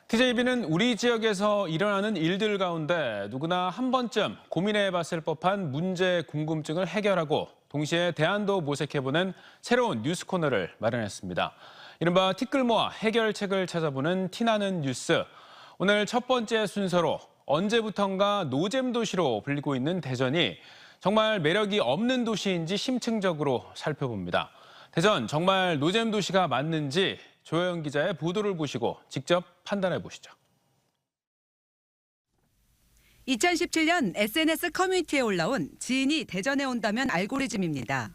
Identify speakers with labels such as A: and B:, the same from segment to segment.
A: TJB는 우리 지역에서 일어나는 일들 가운데 누구나 한 번쯤 고민해봤을 법한 문제, 궁금증을 해결하고 동시에 대안도 모색해보는 새로운 뉴스 코너를 마련했습니다. 이른바 티끌모아 해결책을 찾아보는 티나는 뉴스. 오늘 첫 번째 순서로 언제부턴가 노잼 도시로 불리고 있는 대전이 정말 매력이 없는 도시인지 심층적으로 살펴봅니다. 대전 정말 노잼 도시가 맞는지 조영 기자의 보도를 보시고 직접 판단해 보시죠.
B: 2017년 SNS 커뮤니티에 올라온 지인이 대전에 온다면 알고리즘입니다.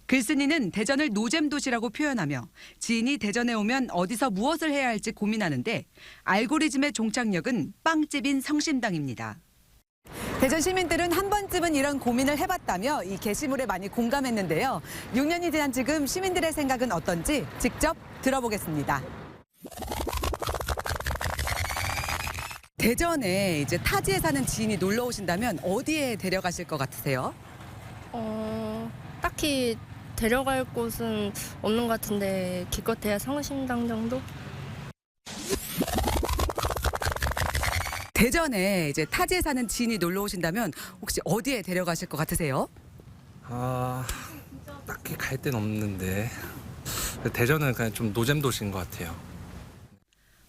B: 글쓴이는 대전을 노잼 도시라고 표현하며 지인이 대전에 오면 어디서 무엇을 해야 할지 고민하는데 알고리즘의 종착역은 빵집인 성심당입니다. 대전 시민들은 한 번쯤은 이런 고민을 해봤다며 이 게시물에 많이 공감했는데요. 6년이 지난 지금 시민들의 생각은 어떤지 직접 들어보겠습니다. 대전에 이제 타지에 사는 지인이 놀러 오신다면 어디에 데려가실 것 같으세요?
C: 딱히 데려갈 곳은 없는 것 같은데 기껏해야 성심당 정도?
B: 대전에 이제 타지에 사는 지인이 놀러 오신다면 혹시 어디에 데려가실 것 같으세요?
D: 딱히 갈 데는 없는데 대전은 그냥 좀 노잼 도시인 것 같아요.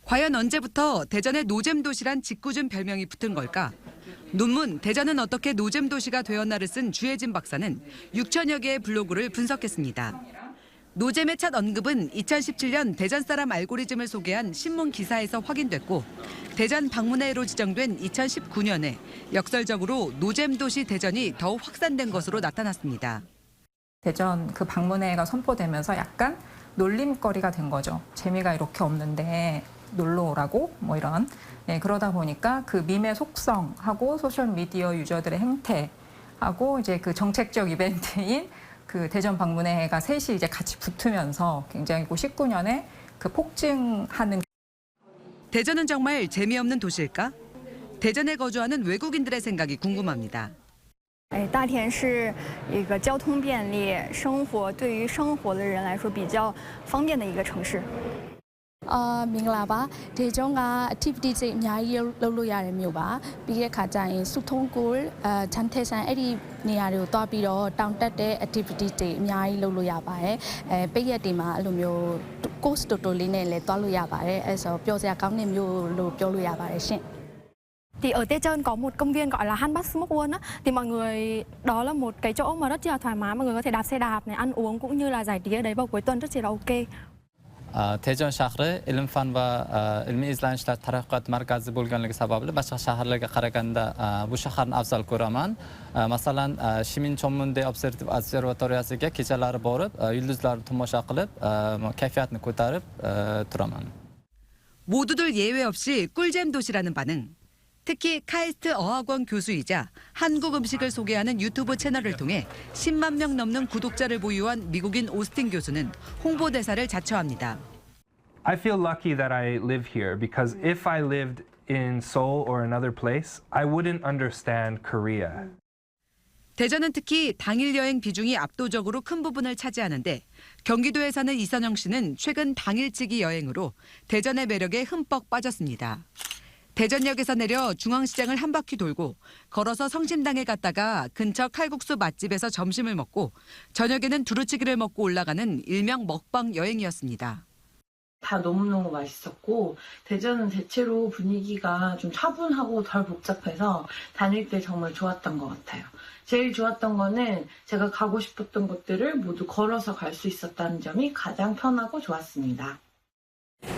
B: 과연 언제부터 대전의 노잼 도시란 짓궂은 별명이 붙은 걸까? 논문 대전은 어떻게 노잼 도시가 되었나를 쓴 주혜진 박사는 6천여 개의 블로그를 분석했습니다. 노잼의 첫 언급은 2017년 대전 사람 알고리즘을 소개한 신문 기사에서 확인됐고 대전 방문해로 지정된 2019년에 역설적으로 노잼 도시 대전이 더욱 확산된 것으로 나타났습니다.
E: 대전 그 방문회가 선포되면서 약간 놀림거리가 된 거죠. 재미가 이렇게 없는데 놀러 오라고 뭐 이런. 그러다 보니까 그 밈의 속성하고 소셜미디어 유저들의 행태하고 이제 그 정책적 이벤트인 그 대전 방문회가 셋이 이제 같이 붙으면서 굉장히 19년에 그 폭증하는.
B: 대전은 정말 재미없는 도시일까? 대전에 거주하는 외국인들의 생각이 궁금합니다.
F: 大田是一个交通便利、生活对于生活的人来说比较方便的一个城市。
G: မင်္ဂလာပါဒေဂျွန်က activity တွေအများကြီးလုပ်လို့ရတဲ့မြို့ပါပြီးတဲ့ခါကျရင်စုထုံးကိုချန်ထဲဆန်အဲ့ဒီနေရာတွေကိုတွားပြီးတော့တောင်တက်တဲ့ activity တွေအများကြီးလုပ်လို့ရပါတယ်ပိတ်ရက်တွေမှာအဲ့လိုမျိုး course တူတူလေးနဲ့လည်းတွားလို့ရပါတယ်အဲ့ဆိုပျော်စရာကောင်းတဲ့မြို့လို့ပြောလို့ရပါတယ်ရှင့်
F: Thì ở Daejeon có một công viên gọi là Han Bak Smokwon á, thì mọi người đó là một cái chỗ mà rất là thoải mái, mọi người có thể đạp xe đạp này, ăn uống cũng như là giải trí ở đấy vào cuối tuần rất là ok.
H: Tejon shahri ilm fan va ilmiy izlanishlar taraqqiyot markazi bo'lganligi sababli boshqa shaharlarga qaraganda bu shaharni afzal ko'raman. Masalan, Shimin Chonmunde observatoriyasiga kechalari borib, yulduzlarni tomosha qilib, kayfiyatni ko'tarib turaman.
B: 모두들 예외 없이 꿀잼 도시라는 반응. 특히 카이스트 어학원 교수이자 한국 음식을 소개하는 유튜브 채널을 통해 10만 명 넘는 구독자를 보유한 미국인 오스틴 교수는 홍보대사를 자처합니다.
I: I feel lucky that I live here because if I lived in Seoul or another place, I wouldn't understand Korea.
B: 대전은 특히 당일 여행 비중이 압도적으로 큰 부분을 차지하는데 경기도에 사는 이선영 씨는 최근 당일치기 여행으로 대전의 매력에 흠뻑 빠졌습니다. 대전역에서 내려 중앙시장을 한 바퀴 돌고 걸어서 성심당에 갔다가 근처 칼국수 맛집에서 점심을 먹고 저녁에는 두루치기를 먹고 올라가는 일명 먹방 여행이었습니다.
J: 다 너무너무 맛있었고 대전은 대체로 분위기가 좀 차분하고 덜 복잡해서 다닐 때 정말 좋았던 것 같아요. 제일 좋았던 거는 제가 가고 싶었던 곳들을 모두 걸어서 갈 수 있었다는 점이 가장 편하고 좋았습니다.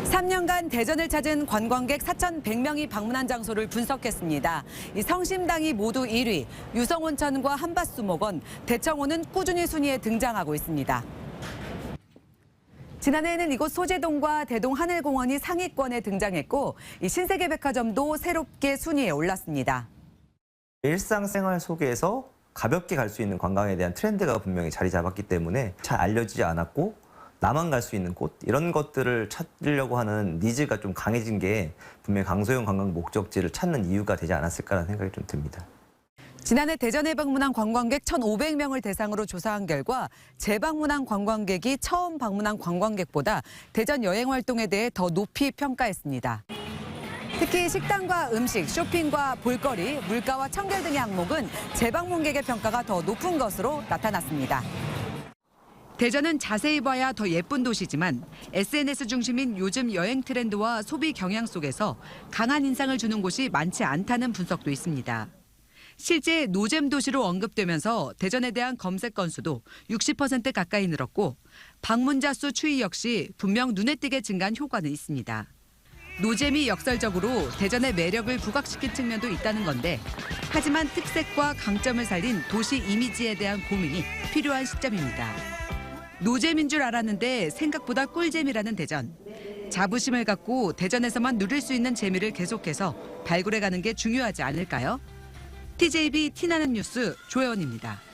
B: 3년간 대전을 찾은 관광객 4,100명이 방문한 장소를 분석했습니다. 이 성심당이 모두 1위, 유성온천과 한밭수목원, 대청호는 꾸준히 순위에 등장하고 있습니다. 지난해에는 이곳 소재동과 대동 하늘공원이 상위권에 등장했고 이 신세계백화점도 새롭게 순위에 올랐습니다.
K: 일상생활 속에서 가볍게 갈 수 있는 관광에 대한 트렌드가 분명히 자리 잡았기 때문에 잘 알려지지 않았고 나만 갈 수 있는 곳 이런 것들을 찾으려고 하는 니즈가 좀 강해진 게 분명히 강소형 관광 목적지를 찾는 이유가 되지 않았을까라는 생각이 좀 듭니다.
B: 지난해 대전에 방문한 관광객 1,500명을 대상으로 조사한 결과 재방문한 관광객이 처음 방문한 관광객보다 대전 여행 활동에 대해 더 높이 평가했습니다. 특히 식당과 음식, 쇼핑과 볼거리, 물가와 청결 등의 항목은 재방문객의 평가가 더 높은 것으로 나타났습니다. 대전은 자세히 봐야 더 예쁜 도시지만 SNS 중심인 요즘 여행 트렌드와 소비 경향 속에서 강한 인상을 주는 곳이 많지 않다는 분석도 있습니다. 실제 노잼 도시로 언급되면서 대전에 대한 검색 건수도 60% 가까이 늘었고 방문자 수 추이 역시 분명 눈에 띄게 증가한 효과는 있습니다. 노잼이 역설적으로 대전의 매력을 부각시킨 측면도 있다는 건데 하지만 특색과 강점을 살린 도시 이미지에 대한 고민이 필요한 시점입니다. 노잼인 줄 알았는데 생각보다 꿀잼이라는 대전. 자부심을 갖고 대전에서만 누릴 수 있는 재미를 계속해서 발굴해가는 게 중요하지 않을까요? TJB 티나는 뉴스 조혜원입니다.